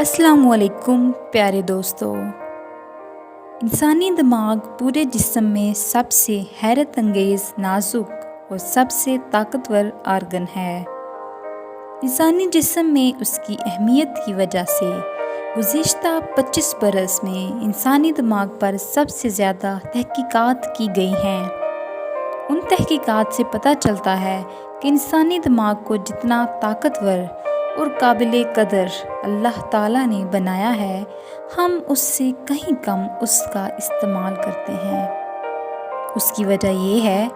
अस्सलामुअलैकुम प्यारे दोस्तों। इंसानी दिमाग पूरे जिस्म में सबसे हैरत अंगेज़, नाजुक और सबसे ताकतवर आर्गन है। इंसानी जिस्म में उसकी अहमियत की वजह से गुज़िश्ता 25 बरस में इंसानी दिमाग पर सबसे ज़्यादा तहकीकात की गई हैं। उन तहकीकात से पता चलता है कि इंसानी दिमाग को जितना ताकतवर और काबिल कदर अल्लाह ताला ने बनाया है, हम उससे कहीं कम उसका इस्तेमाल करते हैं। उसकी वजह ये है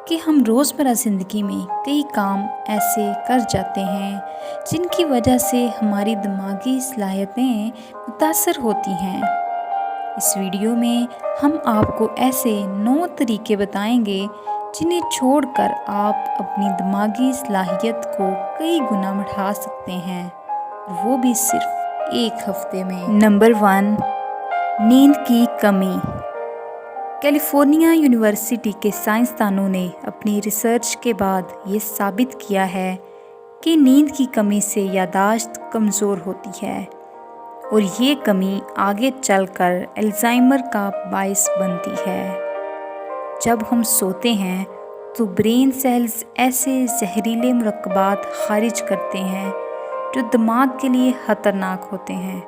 कि हम रोज़मर्रा ज़िंदगी में कई काम ऐसे कर जाते हैं जिनकी वजह से हमारी दिमागी सलाहियतें मुतासर होती हैं। इस वीडियो में हम आपको ऐसे 9 तरीके बताएंगे जिन्हें छोड़कर आप अपनी दिमागी सलाहियत को कई गुना बढ़ा सकते हैं, वो भी सिर्फ एक हफ्ते में। नंबर 1, नींद की कमी। कैलिफोर्निया यूनिवर्सिटी के साइंसदानों ने अपनी रिसर्च के बाद ये साबित किया है कि नींद की कमी से यादाश्त कमज़ोर होती है और ये कमी आगे चलकर अल्जाइमर का बाइस बनती है। जब हम सोते हैं तो ब्रेन सेल्स ऐसे जहरीले मुरक्कबात खारिज करते हैं जो दिमाग के लिए ख़तरनाक होते हैं।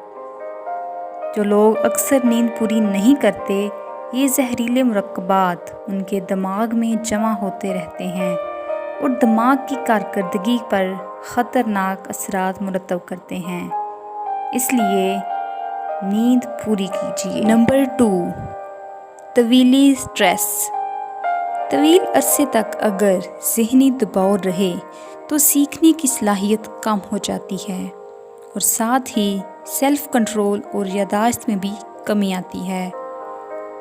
जो लोग अक्सर नींद पूरी नहीं करते, ये जहरीले मुरक्कबात उनके दिमाग में जमा होते रहते हैं और दिमाग की कारकर्दगी पर ख़तरनाक असरात मुरतब करते हैं। इसलिए नींद पूरी कीजिए। नंबर 2, तवीली स्ट्रेस। तवील अरसे तक अगर ज़हनी दबाव रहे तो सीखने की सलाहियत कम हो जाती है और साथ ही सेल्फ कंट्रोल और यादाश्त में भी कमी आती है।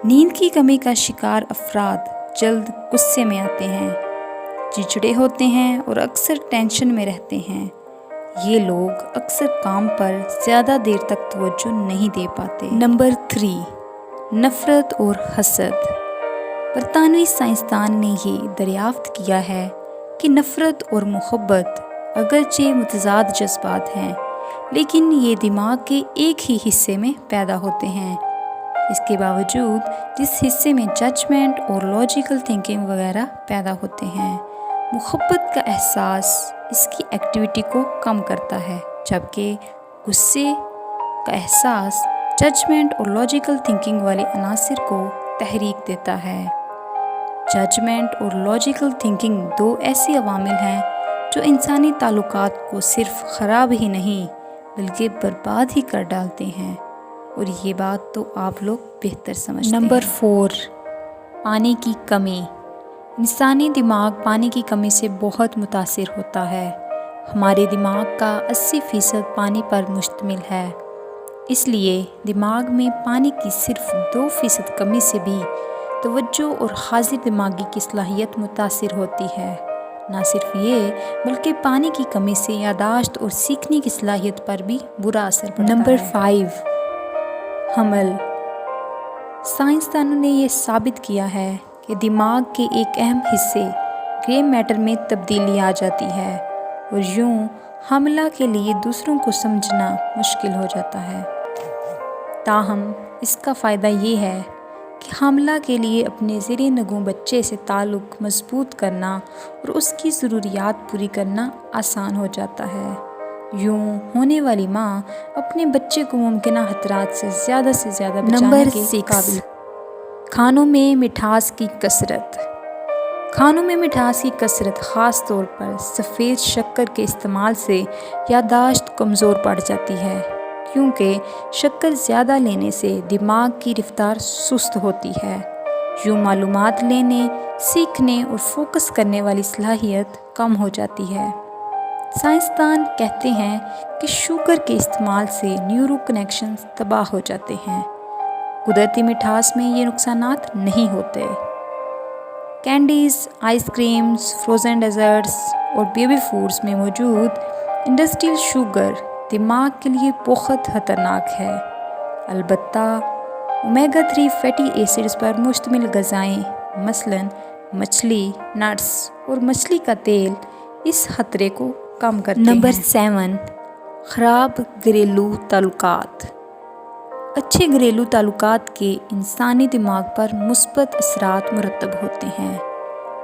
नींद की कमी का शिकार अफराद जल्द गुस्से में आते हैं, चिड़चिड़े होते हैं और अक्सर टेंशन में रहते हैं। ये लोग अक्सर काम पर ज़्यादा देर तक तवज्जो नहीं दे पाते। नंबर 3, नफ़रत और हसद। बरतानवी साइंसदान ने ये दरियाफ्त किया है कि नफ़रत और मोहब्बत अगरचे मुतज़ाद जज्बात हैं, लेकिन ये दिमाग के एक ही हिस्से में पैदा होते हैं। इसके बावजूद जिस हिस्से में जजमेंट और लॉजिकल थिंकिंग वगैरह पैदा होते हैं, मोहब्बत का एहसास इसकी एक्टिविटी को कम करता है, जबकि गुस्से का एहसास जजमेंट और लॉजिकल थिंकिंग वाले अनासिर को तहरीक देता है। जजमेंट और लॉजिकल थिंकिंग 2 ऐसी अवामिल हैं जो इंसानी ताल्लुकात को सिर्फ ख़राब ही नहीं बल्कि बर्बाद ही कर डालते हैं, और ये बात तो आप लोग बेहतर समझते हैं। नंबर 4, पानी की कमी। इंसानी दिमाग पानी की कमी से बहुत मुतासिर होता है। हमारे दिमाग का 80% पानी पर मुश्तमिल है, इसलिए दिमाग में पानी की सिर्फ 2% कमी से भी तवज्जो और हाजिर दिमागी की सलाहियत मुतासिर होती है। ना सिर्फ ये बल्कि पानी की कमी से यादाश्त और सीखने की सलाहियत पर भी बुरा असर पड़ता है। नंबर 5, हमल। साइंसदानों ने ये साबित किया है कि दिमाग के एक अहम हिस्से ग्रे मैटर में तब्दीली आ जाती है और यूं हमला के लिए दूसरों को समझना मुश्किल हो जाता है। ताहम इसका फ़ायदा ये है कि हमला के लिए अपने ज़ेरे नगू बच्चे से ताल्लुक़ मज़बूत करना और उसकी ज़रूरियात पूरी करना आसान हो जाता है। यूं होने वाली माँ अपने बच्चे को मुमकिन खतरात से ज़्यादा बचाने के काबिल। खानों में मिठास की कसरत। खानों में मिठास की कसरत ख़ास तौर पर सफ़ेद शक्कर के इस्तेमाल से यादाश्त कमज़ोर पड़ जाती है, क्योंकि शक्कर ज़्यादा लेने से दिमाग की रफ्तार सुस्त होती है। यूँ मालूमात लेने, सीखने और फोकस करने वाली सलाहियत कम हो जाती है। साइंसदान कहते हैं कि शुगर के इस्तेमाल से न्यूरो कनेक्शंस तबाह हो जाते हैं। कुदरती मिठास में ये नुकसानात नहीं होते। कैंडीज़, आइसक्रीम्स, फ्रोज़न डेज़र्ट्स और बेबी फूड्स में मौजूद इंडस्ट्रियल शुगर दिमाग के लिए बहुत ख़तरनाक है। अलबत्ता ओमेगा 3 फैटी एसिड्स पर मुश्तमिल ग़िज़ाएँ मसलन मछली, नट्स और मछली का तेल इस ख़तरे को कम करते हैं। नंबर 7, خراب گھریلو تعلقات۔ اچھے گھریلو تعلقات کے انسانی دماغ پر مثبت اثرات مرتب ہوتے ہیں۔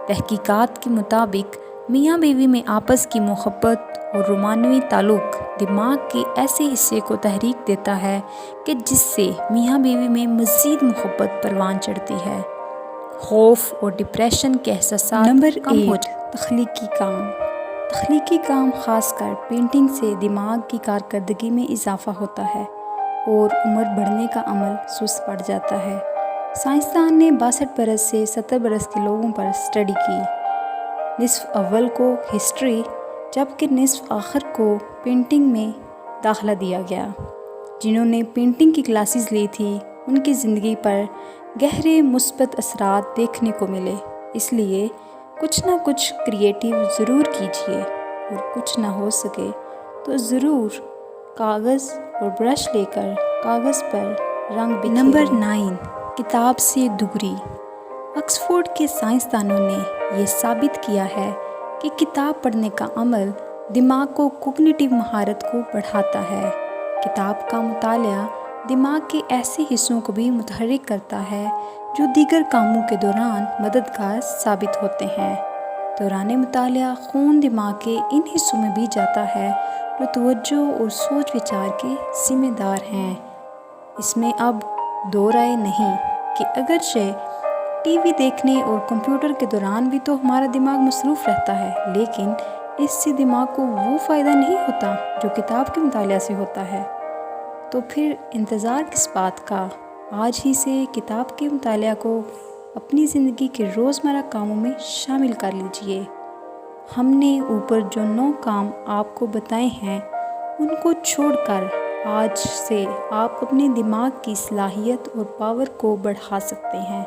تحقیقات کے مطابق میاں بیوی میں آپس کی محبت اور رومانوی تعلق دماغ کے ایسے حصے کو تحریک دیتا ہے کہ جس سے میاں بیوی میں مزید محبت پروان چڑھتی ہے۔ خوف اور ڈپریشن کے احساسات نمبر کم ہو 8، تخلیقی کام۔ تخلیقی کام خاص کر پینٹنگ سے دماغ کی کارکردگی میں اضافہ ہوتا ہے اور عمر بڑھنے کا عمل سست پڑ جاتا ہے۔ سائنسدان نے 62 برس سے 70 برس کے لوگوں پر اسٹڈی کی۔ نصف اول کو ہسٹری جبکہ نصف آخر کو پینٹنگ میں داخلہ دیا گیا۔ جنہوں نے پینٹنگ کی کلاسز لی تھی ان کی زندگی پر گہرے مثبت اثرات دیکھنے کو ملے۔ اس لیے کچھ نہ کچھ کریٹیو ضرور کیجیے اور کچھ نہ ہو سکے تو ضرور کاغذ اور برش لے کر کاغذ پر رنگ بکھیریں۔ نمبر 9، کتاب سے دوری۔ آکسفورڈ کے سائنسدانوں نے یہ ثابت کیا ہے کہ کتاب پڑھنے کا عمل دماغ کو کوگنیٹیو مہارت کو بڑھاتا ہے۔ کتاب کا مطالعہ دماغ کے ایسے حصوں کو بھی متحرک کرتا ہے جو دیگر کاموں کے دوران مددگار ثابت ہوتے ہیں۔ دوران مطالعہ خون دماغ کے ان حصوں میں بھی جاتا ہے جو توجہ اور سوچ وچار کے ذمہ دار ہیں۔ اس میں اب دو رائے نہیں کہ اگرچہ ٹی وی دیکھنے اور کمپیوٹر کے دوران بھی تو ہمارا دماغ مصروف رہتا ہے، لیکن اس سے دماغ کو وہ فائدہ نہیں ہوتا جو کتاب کے مطالعہ سے ہوتا ہے۔ تو پھر انتظار کس بات کا؟ آج ہی سے کتاب کے مطالعہ کو اپنی زندگی کے روزمرہ کاموں میں شامل کر لیجئے۔ ہم نے اوپر جو 9 کام آپ کو بتائے ہیں ان کو چھوڑ کر آج سے آپ اپنے دماغ کی صلاحیت اور پاور کو بڑھا سکتے ہیں۔